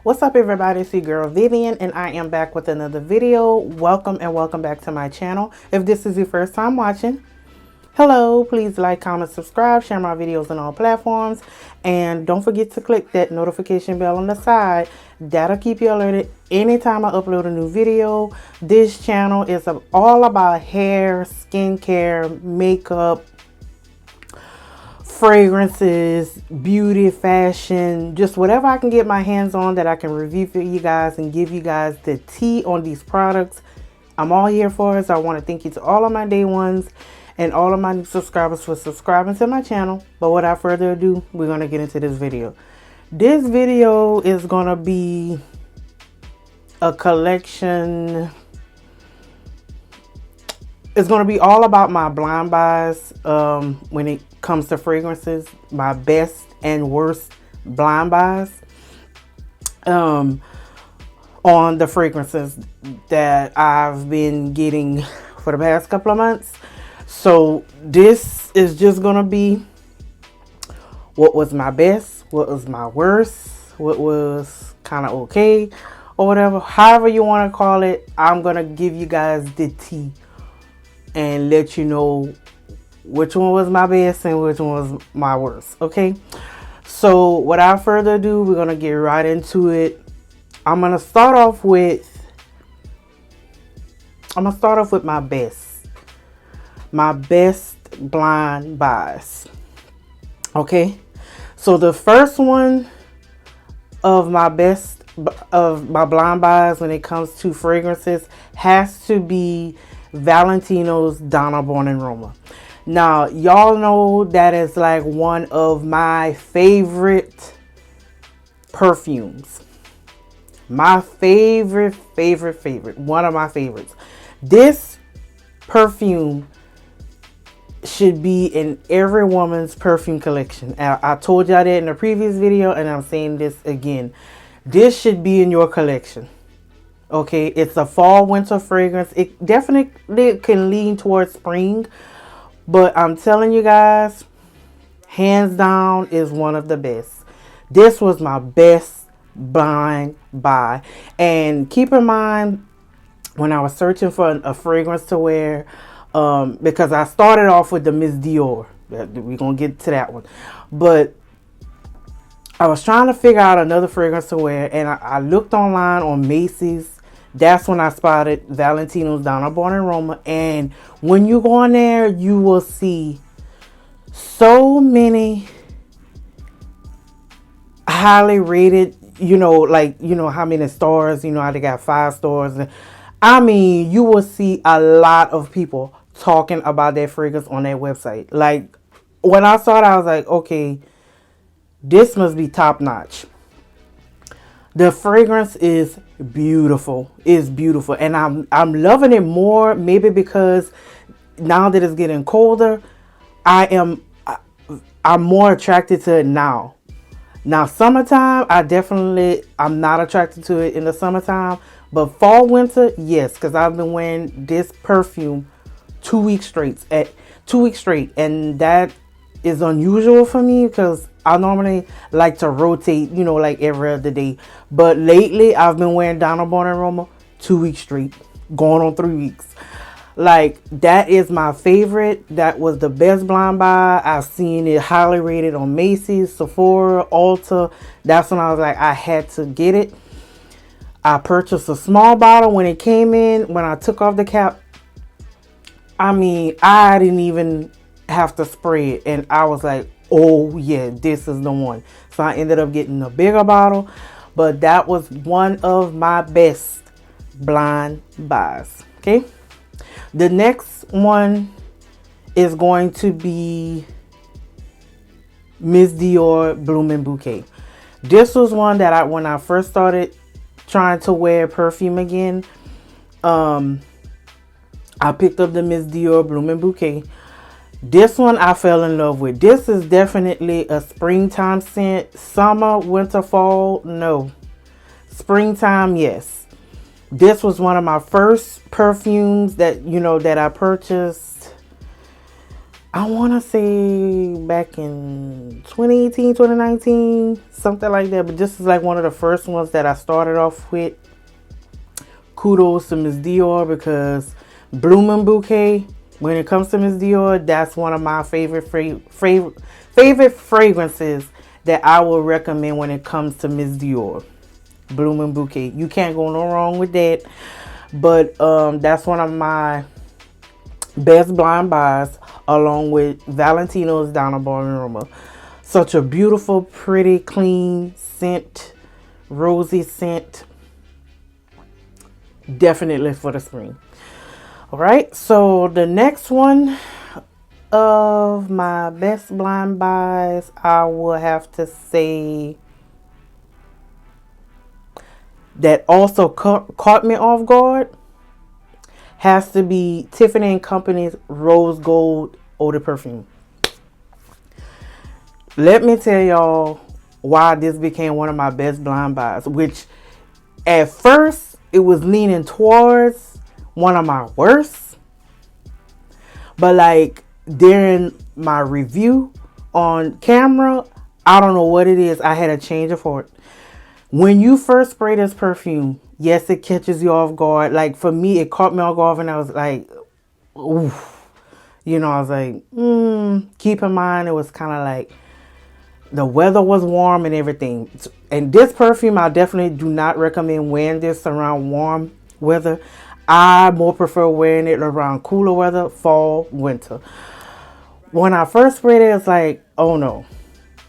What's up everybody, it's your girl Vivian and I am back with another video. Welcome and welcome back to my channel. If this is your first time watching, hello, please like, comment, subscribe, share my videos on all platforms, and don't forget to click that notification bell on the side. That'll keep you alerted anytime I upload a new video. This channel is all about hair, skincare, makeup, fragrances, beauty, fashion, just whatever I can get my hands on that I can review for you guys and give you guys the tea on these products. I'm all here for it. So I want to thank you to all of my day ones and all of my new subscribers for subscribing to my channel. But without further ado, we're going to get into this video. This video is going to be a collection. It's going to be all about my blind buys when it comes to fragrances, my best and worst blind buys on the fragrances that I've been getting for the past couple of months. So this is just going to be what was my best, what was my worst, what was kind of okay, or whatever. However you want to call it, I'm going to give you guys the tea and let you know which one was my best and which one was my worst. Okay, so without further ado, we're gonna get right into it. I'm gonna start off with my best blind buys. Okay, so the first one of my blind buys when it comes to fragrances has to be Valentino's Donna Born in Roma. Now, y'all know that is like one of my favorite perfumes. My favorite, one of my favorites. This perfume should be in every woman's perfume collection. I told y'all that in the previous video and I'm saying this again. This should be in your collection. Okay, it's a fall winter fragrance. It definitely can lean towards spring, but I'm telling you guys, hands down is one of the best. This was my best blind buy. And keep in mind, when I was searching for a fragrance to wear, because I started off with the Miss Dior. We're going to get to that one. But I was trying to figure out another fragrance to wear, and I looked online on Macy's. That's when I spotted Valentino's Donna Born in Roma. And when you go on there, you will see so many highly rated, how many stars, how they got 5 stars. I mean, you will see a lot of people talking about that fragrance on their website. Like, when I saw it, I was like, okay, this must be top notch. The fragrance is beautiful. It's beautiful. And I'm loving it more, maybe because now that it's getting colder, I'm more attracted to it now. Now, summertime, I'm not attracted to it in the summertime. But fall, winter, yes, because I've been wearing this perfume 2 weeks straight. And that is unusual for me because I normally like to rotate, like every other day. But lately, I've been wearing Donna Born in Roma 2 weeks straight, going on 3 weeks. Like, that is my favorite. That was the best blind buy. I've seen it highly rated on Macy's, Sephora, Ulta. That's when I was like, I had to get it. I purchased a small bottle when it came in. When I took off the cap, I mean, I didn't even have to spray it. And I was like, oh yeah, this is the one. So I ended up getting a bigger bottle. But that was one of my best blind buys. Okay. The next one is going to be Miss Dior Blooming Bouquet. This was one that when I first started trying to wear perfume again, I picked up the Miss Dior Blooming Bouquet. This one I fell in love with. This is definitely a springtime scent. Summer, winter, fall, no. Springtime, yes. This was one of my first perfumes that I purchased. I want to say back in 2018, 2019, something like that. But this is like one of the first ones that I started off with. Kudos to Miss Dior, because Bloom & Bouquet, when it comes to Miss Dior, that's one of my favorite fragrances that I will recommend when it comes to Miss Dior. Bloom & Bouquet. You can't go no wrong with that. But that's one of my best blind buys, along with Valentino's Donna Aroma. Such a beautiful, pretty, clean scent, rosy scent. Definitely for the spring. All right, so the next one of my best blind buys, I will have to say that also caught me off guard, has to be Tiffany & Company's Rose Gold Eau de Perfume. Let me tell y'all why this became one of my best blind buys, which at first it was leaning towards one of my worst. But like during my review on camera, I don't know what it is. I had a change of heart. When you first spray this perfume, yes, it catches you off guard. Like for me, it caught me off guard and I was like, oof. You know, I was like, keep in mind, it was kind of like the weather was warm and everything. And this perfume, I definitely do not recommend wearing this around warm weather. I more prefer wearing it around cooler weather, fall, winter. When I first sprayed it, it's like, oh no.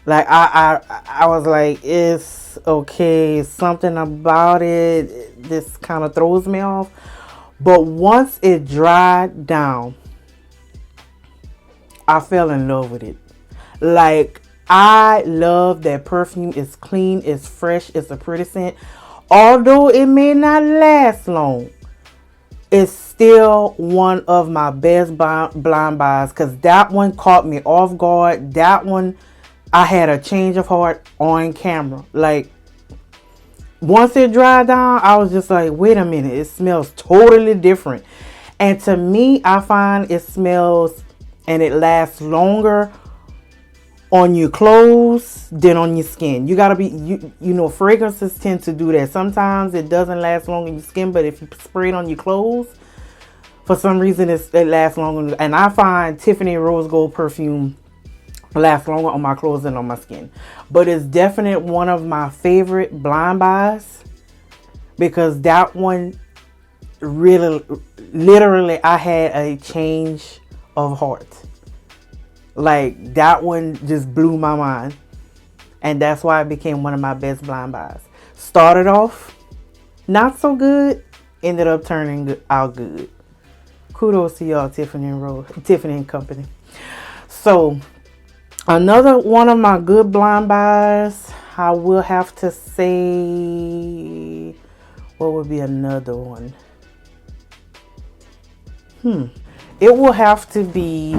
Like I was like, it's okay. Something about it, this kind of throws me off. But once it dried down, I fell in love with it. Like, I love that perfume. It's clean, it's fresh, it's a pretty scent. Although it may not last long, it's still one of my best blind buys, because that one caught me off guard. That one, I had a change of heart on camera. Like, once it dried down, I was just like, wait a minute, it smells totally different. And to me, I find it smells and it lasts longer on your clothes than on your skin. You gotta be, you know, fragrances tend to do that. Sometimes it doesn't last long on your skin, but if you spray it on your clothes, for some reason it lasts longer. And I find Tiffany Rose Gold perfume lasts longer on my clothes than on my skin. But it's definitely one of my favorite blind buys, because that one really, literally, I had a change of heart. Like, that one just blew my mind. And that's why it became one of my best blind buys. Started off not so good, ended up turning out good. Kudos to y'all, Tiffany and Company. So, another one of my good blind buys, I will have to say, what would be another one? It will have to be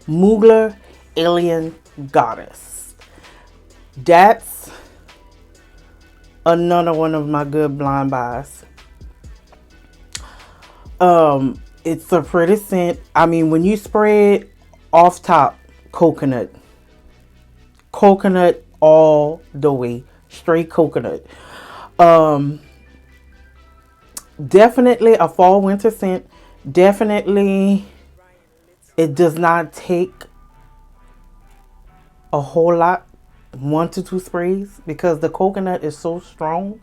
Mugler Alien Goddess. That's another one of my good blind buys. It's a pretty scent. I mean, when you spray it off top, coconut all the way, straight coconut. Definitely a fall winter scent. Definitely, it does not take a whole lot, 1 to 2 sprays, because the coconut is so strong.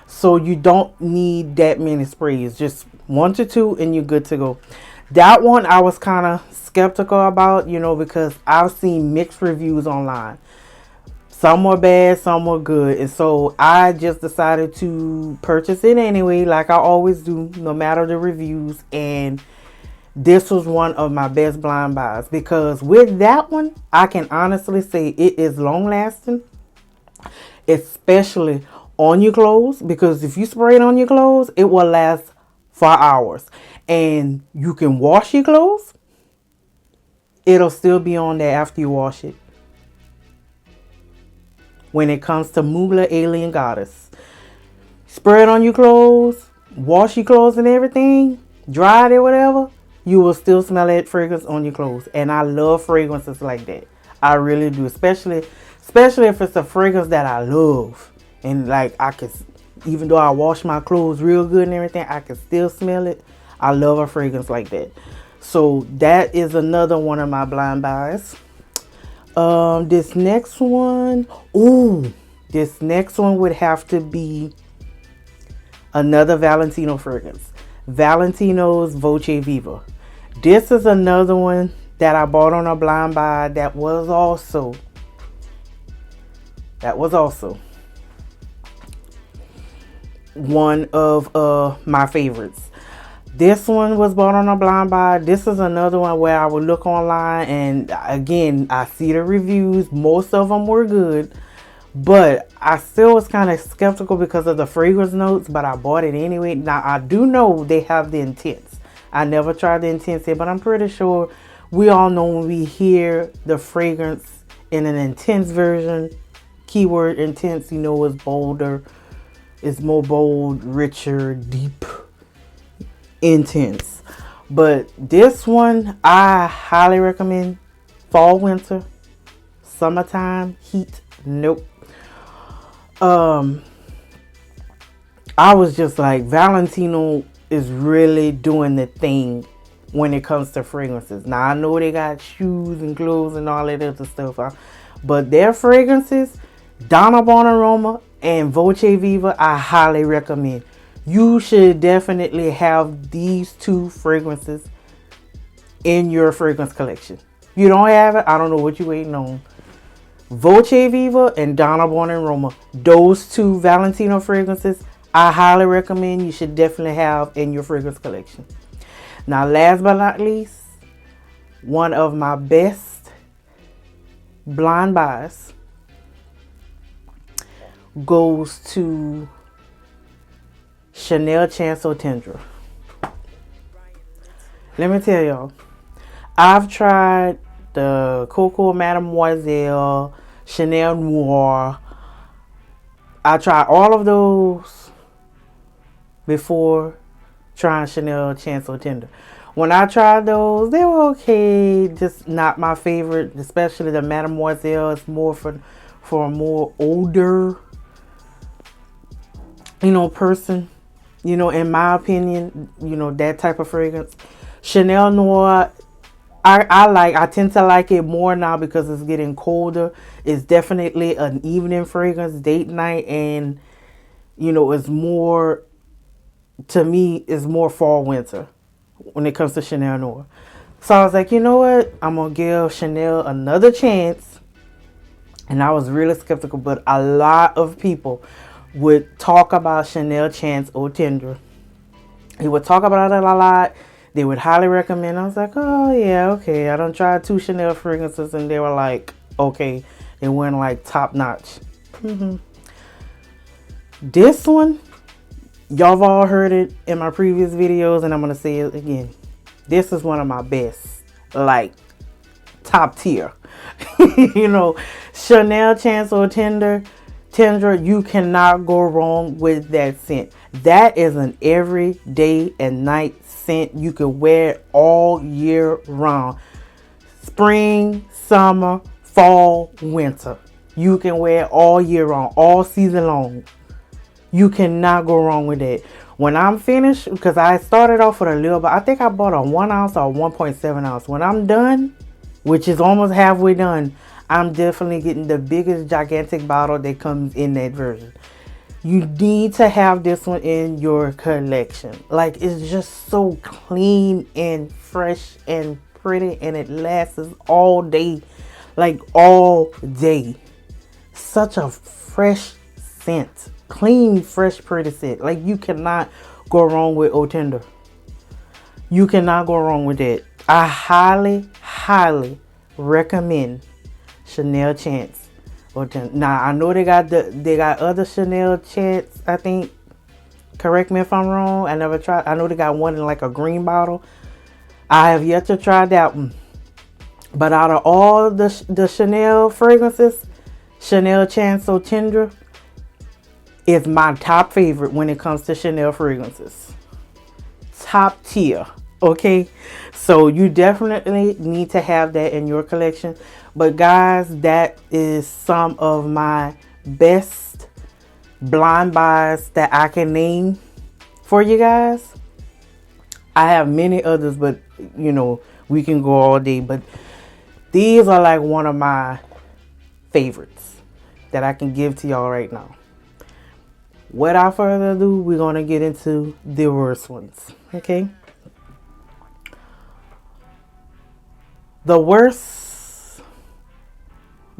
So you don't need that many sprays. Just 1 to 2 and you're good to go. That one I was kind of skeptical about, you know, because I've seen mixed reviews online. Some were bad, some were good. And so I just decided to purchase it anyway, like I always do, no matter the reviews. And this was one of my best blind buys, because with that one, I can honestly say it is long lasting, especially on your clothes, because if you spray it on your clothes, it will last for hours. And you can wash your clothes, it'll still be on there after you wash it. When it comes to Mugler Alien Goddess, spray it on your clothes, wash your clothes and everything, dry it or whatever, you will still smell that fragrance on your clothes. And I love fragrances like that. I really do, especially if it's a fragrance that I love, and like I can, even though I wash my clothes real good and everything, I can still smell it. I love a fragrance like that. So that is another one of my blind buys. This next one would have to be another Valentino fragrance. Valentino's Voce Viva. This is another one that I bought on a blind buy that was also one of my favorites. This one was bought on a blind buy. This is another one where I would look online, and again, I see the reviews. Most of them were good, but I still was kind of skeptical because of the fragrance notes, but I bought it anyway. Now, I do know they have the intense. I never tried the intense yet, but I'm pretty sure we all know when we hear the fragrance in an intense version, keyword intense, you know, is bolder, it's more bold, richer, deep, intense. But this one I highly recommend. Fall, winter, summertime, heat, nope. I was just like, Valentino is really doing the thing when it comes to fragrances. Now I know they got shoes and clothes and all that other stuff, but their fragrances, Donna Aroma and Voce Viva, I highly recommend. You should definitely have these two fragrances in your fragrance collection. If you don't have it, I don't know what you're waiting on. Voce Viva and Donna Aroma, those two Valentino fragrances, I highly recommend. You should definitely have in your fragrance collection. Now, last but not least, one of my best blind buys goes to Chanel Chanceau Tendre. Let me tell y'all, I've tried the Coco Mademoiselle, Chanel Noir. I tried all of those before trying Chanel Chanceau Tendre. When I tried those, they were okay, just not my favorite. Especially the Mademoiselle is more for a more older, person. In my opinion, that type of fragrance. Chanel Noir, I tend to like it more now because it's getting colder. It's definitely an evening fragrance, date night, and it's more, to me, it's more fall winter when it comes to Chanel Noir. So I was like, you know what? I'm gonna give Chanel another chance. And I was really skeptical, but a lot of people would talk about Chanel Chanceau Tendre. He would talk about it a lot. They would highly recommend. I was like, oh yeah, okay. I done tried 2 Chanel fragrances, and they were like, okay. They weren't like top notch. This one, y'all have all heard it in my previous videos, and I'm gonna say it again. This is one of my best, like top tier. Chanel Chanceau Tendre, you cannot go wrong with that scent. That is an every day and night scent. You can wear it all year round. Spring, summer, fall, winter. You can wear it all year round, all season long. You cannot go wrong with it. When I'm finished, because I started off with a little bit, I think I bought a 1 ounce or 1.7 ounce. When I'm done, which is almost halfway done, I'm definitely getting the biggest gigantic bottle that comes in that version. You need to have this one in your collection. Like, it's just so clean and fresh and pretty, and it lasts all day. Like, all day. Such a fresh scent. Clean, fresh, pretty scent. Like, you cannot go wrong with Tendre. You cannot go wrong with it. I highly, highly recommend Chanel Chance. Now I know they got other Chanel Chance, I think. Correct me if I'm wrong. I never tried. I know they got one in like a green bottle. I have yet to try that one. But out of all the Chanel fragrances, Chanel Chanceau Tendre is my top favorite when it comes to Chanel fragrances. Top tier. Okay, so you definitely need to have that in your collection. But guys, that is some of my best blind buys that I can name for you guys. I have many others, but we can go all day. But these are like one of my favorites that I can give to y'all right now. Without further ado, we're gonna get into the worst ones. Okay. The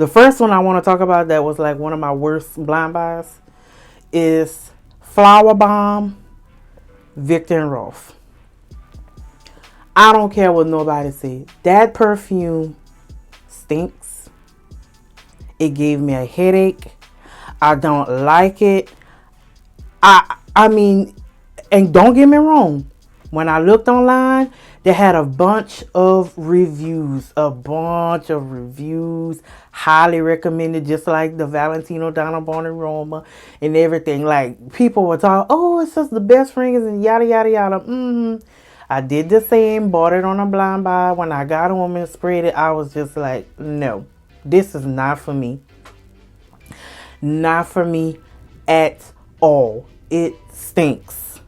first one I want to talk about that was like one of my worst blind buys is Flower Bomb Victor and Rolf. I don't care what nobody says. That perfume stinks. It gave me a headache. I don't like it. I mean, and don't get me wrong. When I looked online, they had a bunch of reviews. Highly recommended, just like the Valentino, Donna, Aroma, and everything. Like, people were talking, oh, it's just the best fragrance and yada, yada, yada. I did the same, bought it on a blind buy. When I got home and sprayed it, I was just like, no, this is not for me. Not for me at all. It stinks.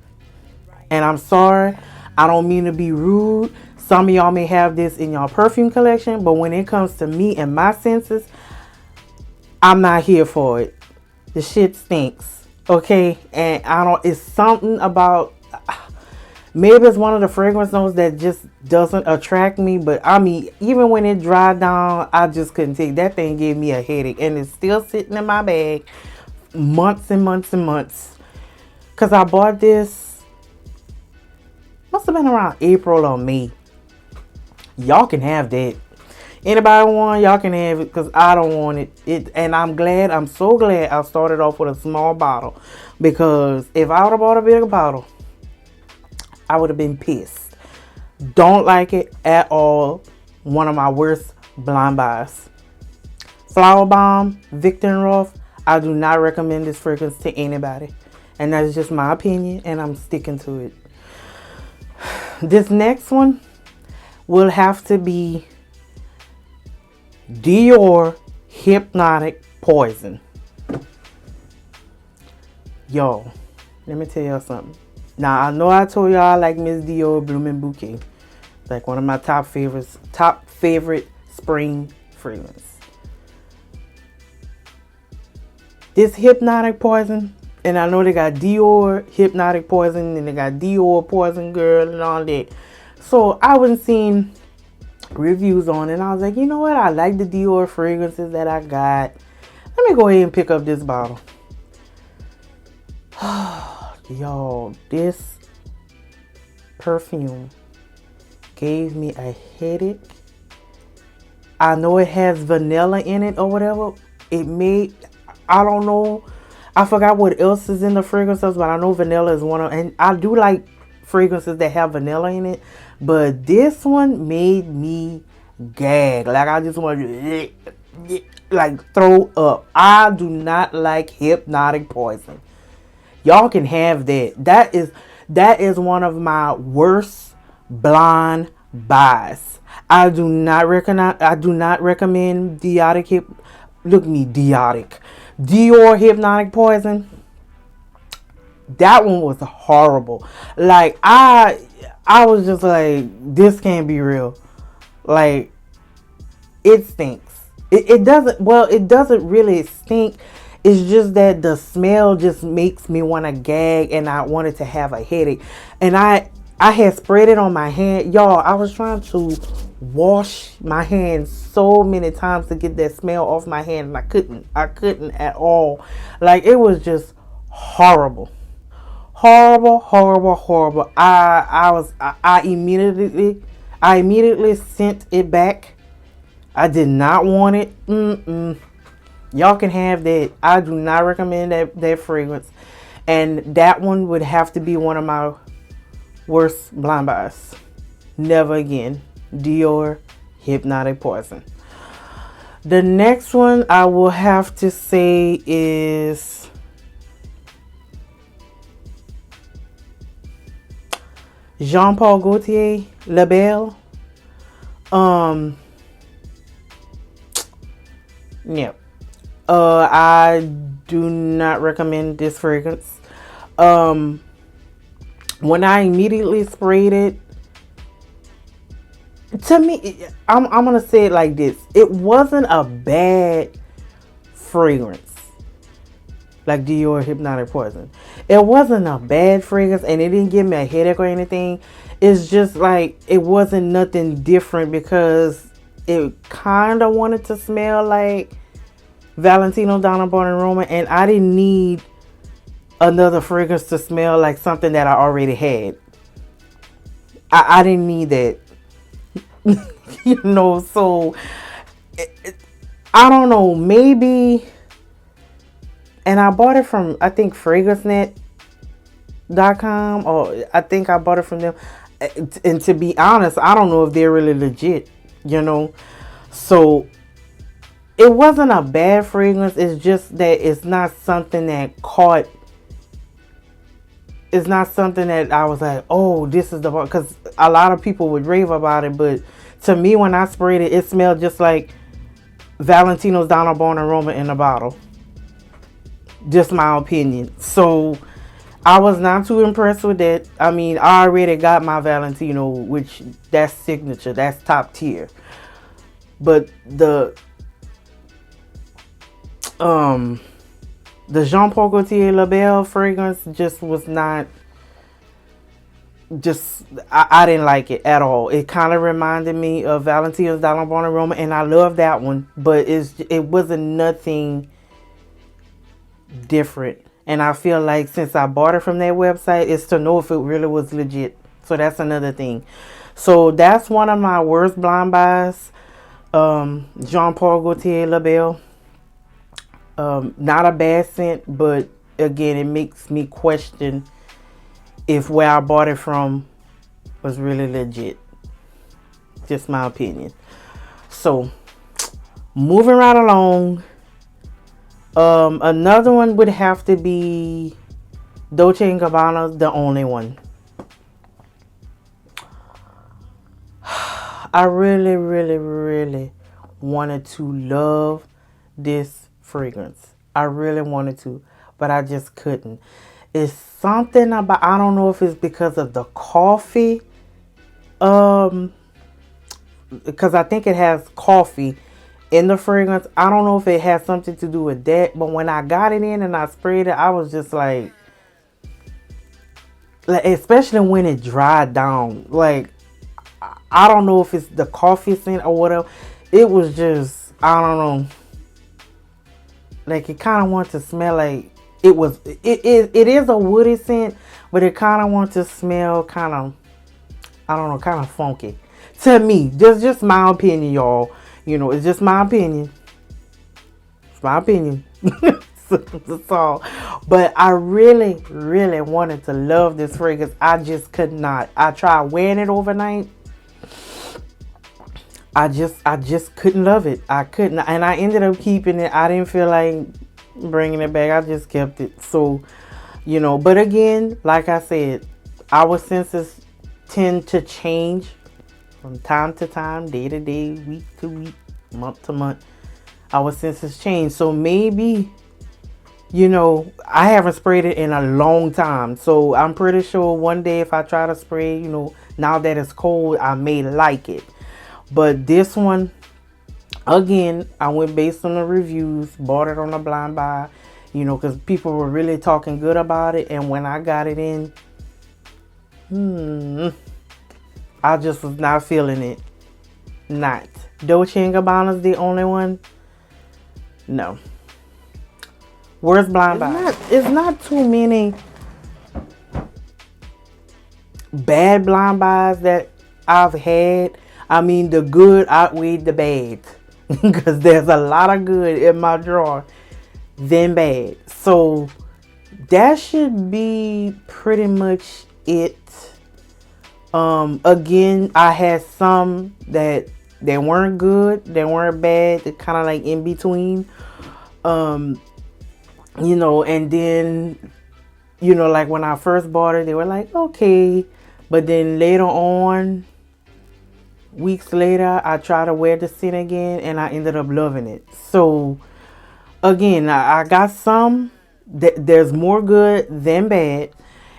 And I'm sorry, I don't mean to be rude. Some of y'all may have this in your perfume collection, but when it comes to me and my senses, I'm not here for it. The shit stinks. Okay? And it's something about, maybe it's one of the fragrance notes that just doesn't attract me, but I mean, even when it dried down, I just couldn't take that thing. Gave me a headache, and it's still sitting in my bag months and months and months. Because I bought this, must have been around April or May. Y'all can have that. Anybody want, y'all can have it, because I don't want it. And I'm so glad I started off with a small bottle. Because if I would have bought a bigger bottle, I would have been pissed. Don't like it at all. One of my worst blind buys. Flower Bomb, Victor and Rolf. I do not recommend this fragrance to anybody. And that's just my opinion, and I'm sticking to it. This next one will have to be Dior Hypnotic Poison. Yo, let me tell y'all something. Now, I know I told y'all I like Miss Dior Blooming Bouquet. Like one of my top favorite spring fragrance. This Hypnotic Poison, and I know they got Dior Hypnotic Poison, and they got Dior Poison Girl and all that. So I was seeing reviews on it, and I was like, you know what? I like the Dior fragrances that I got. Let me go ahead and pick up this bottle. Yo, this perfume gave me a headache. I know it has vanilla in it or whatever. I don't know. I forgot what else is in the fragrances, but I know vanilla is one of, and I do like fragrances that have vanilla in it, but this one made me gag. Like, I just want to like throw up. I do not like Hypnotic Poison. Y'all can have that. That is one of my worst blind buys. I do not recommend Dior Hypnotic Poison. That one was horrible. Like, I was just like, this can't be real. Like, it stinks. It doesn't really stink. It's just that the smell just makes me want to gag, and I wanted to have a headache. And I had sprayed it on my hand. Y'all, I was trying to wash my hands so many times to get that smell off my hand, and I couldn't at all. Like, it was just horrible. Horrible. I immediately sent it back. I did not want it. Y'all can have that. I do not recommend that fragrance. And that one would have to be one of my worst blind buys. Never again. Dior Hypnotic Poison. The next one I will have to say is, Jean Paul Gaultier Label. Yeah. I do not recommend this fragrance. When I immediately sprayed it, to me, I'm gonna say it like this: it wasn't a bad fragrance, like Dior Hypnotic Poison. It wasn't a bad fragrance, and it didn't give me a headache or anything. It's just like it wasn't nothing different because it kind of wanted to smell like Valentino, Donna, Aroma, and I didn't need another fragrance to smell like something that I already had. I didn't need that. So I don't know, maybe, and I bought it from, I think, fragrancenet.com, or I think I bought it from them, and to be honest, I don't know if they're really legit, so it wasn't a bad fragrance. It's just that it's not something that caught. It's not something that I was like, oh, this is the one. Because a lot of people would rave about it. But to me, when I sprayed it, it smelled just like Valentino's Donna Aroma in a bottle. Just my opinion. So I was not too impressed with that. I mean, I already got my Valentino, which that's signature. That's top tier. But the Jean Paul Gaultier Label fragrance just was not, I didn't like it at all. It kind of reminded me of Valentino's Donna Aroma, and I love that one, but it wasn't nothing different. And I feel like since I bought it from that website, it's to know if it really was legit. So that's another thing. So that's one of my worst blind buys. Jean Paul Gaultier Label. Not a bad scent, but again, it makes me question if where I bought it from was really legit. Just my opinion. So, moving right along. Another one would have to be Dolce & Gabbana, The Only One. I really, really, really wanted to love this fragrance. I really wanted to, but I just couldn't. It's something about, I don't know if it's because of the coffee, because I think it has coffee in the fragrance. I don't know if it has something to do with that, but when I got it in and I sprayed it, I was just like especially when it dried down, like, I don't know if it's the coffee scent or whatever. It was just, I don't know. Like, it kind of wants to smell like it is a woody scent, but it kind of wants to smell kind of, I don't know, kind of funky. To me, just my opinion, y'all. It's just my opinion. It's my opinion. That's all. But I really, really wanted to love this fragrance. I just could not. I tried wearing it overnight. I just couldn't love it. I couldn't, and I ended up keeping it. I didn't feel like bringing it back. I just kept it. So, but again, like I said, our senses tend to change from time to time, day to day, week to week, month to month. Our senses change. So maybe, I haven't sprayed it in a long time. So I'm pretty sure one day if I try to spray, now that it's cold, I may like it. But this one, again, I went based on the reviews, bought it on a blind buy, because people were really talking good about it. And when I got it in, I just was not feeling it. Not. Dolce & Gabbana's The Only One? No. Worst blind buy? It's not too many bad blind buys that I've had. I mean, the good outweighed the bad. Because there's a lot of good in my drawer than bad. So, that should be pretty much it. Again, I had some that they weren't good. They weren't bad. They're kind of like in between. And then, like when I first bought it, they were like, okay. But then later on, weeks later, I tried to wear the scent again and I ended up loving it. So again, I got some there's more good than bad,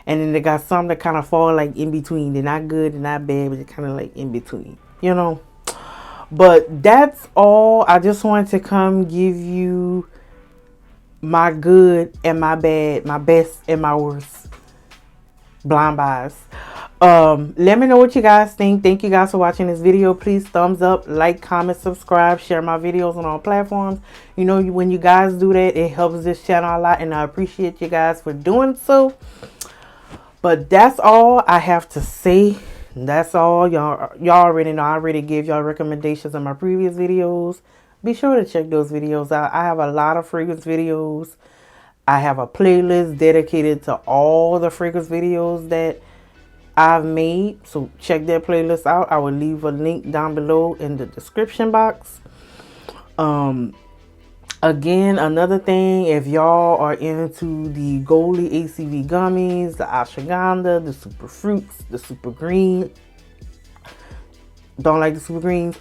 and then they got some that kind of fall like in between. They're not good, they're not bad, but they're kind of like in between, you know. But that's all. I just wanted to come give you my good and my bad, my best and my worst blind buys. Let me know what you guys think. Thank you guys for watching this video. Please thumbs up, like, comment, subscribe, share my videos on all platforms. You know, when you guys do that, it helps this channel a lot, and I appreciate you guys for doing so. But that's all I have to say. That's all. Y'all already know I already gave y'all recommendations in my previous videos. Be sure to check those videos out. I have a lot of fragrance videos. I have a playlist dedicated to all the fragrance videos that I've made. So check that playlist out. I will leave a link down below in the description box. Again, another thing, if y'all are into the Goldie ACV gummies, the ashwagandha, the super fruits, the super green, don't like the super greens,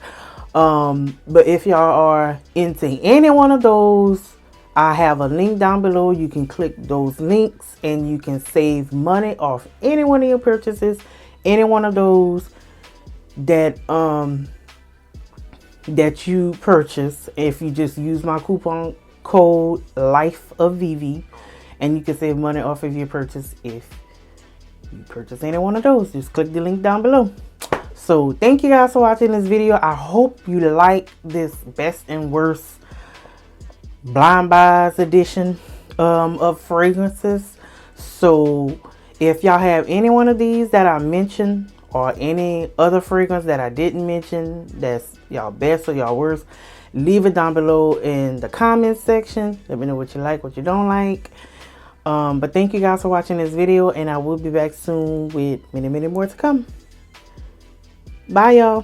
but if y'all are into any one of those, I have a link down below. You can click those links and you can save money off any one of your purchases, any one of those that that you purchase. If you just use my coupon code LIFEOFVV, and you can save money off of your purchase if you purchase any one of those. Just click the link down below. So thank you guys for watching this video. I hope you like this best and worst blind buys edition of fragrances. So if y'all have any one of these that I mentioned, or any other fragrance that I didn't mention that's y'all best or y'all worst, leave it down below in the comments section. Let me know what you like, what you don't like. But thank you guys for watching this video, and I will be back soon with many more to come. Bye, y'all.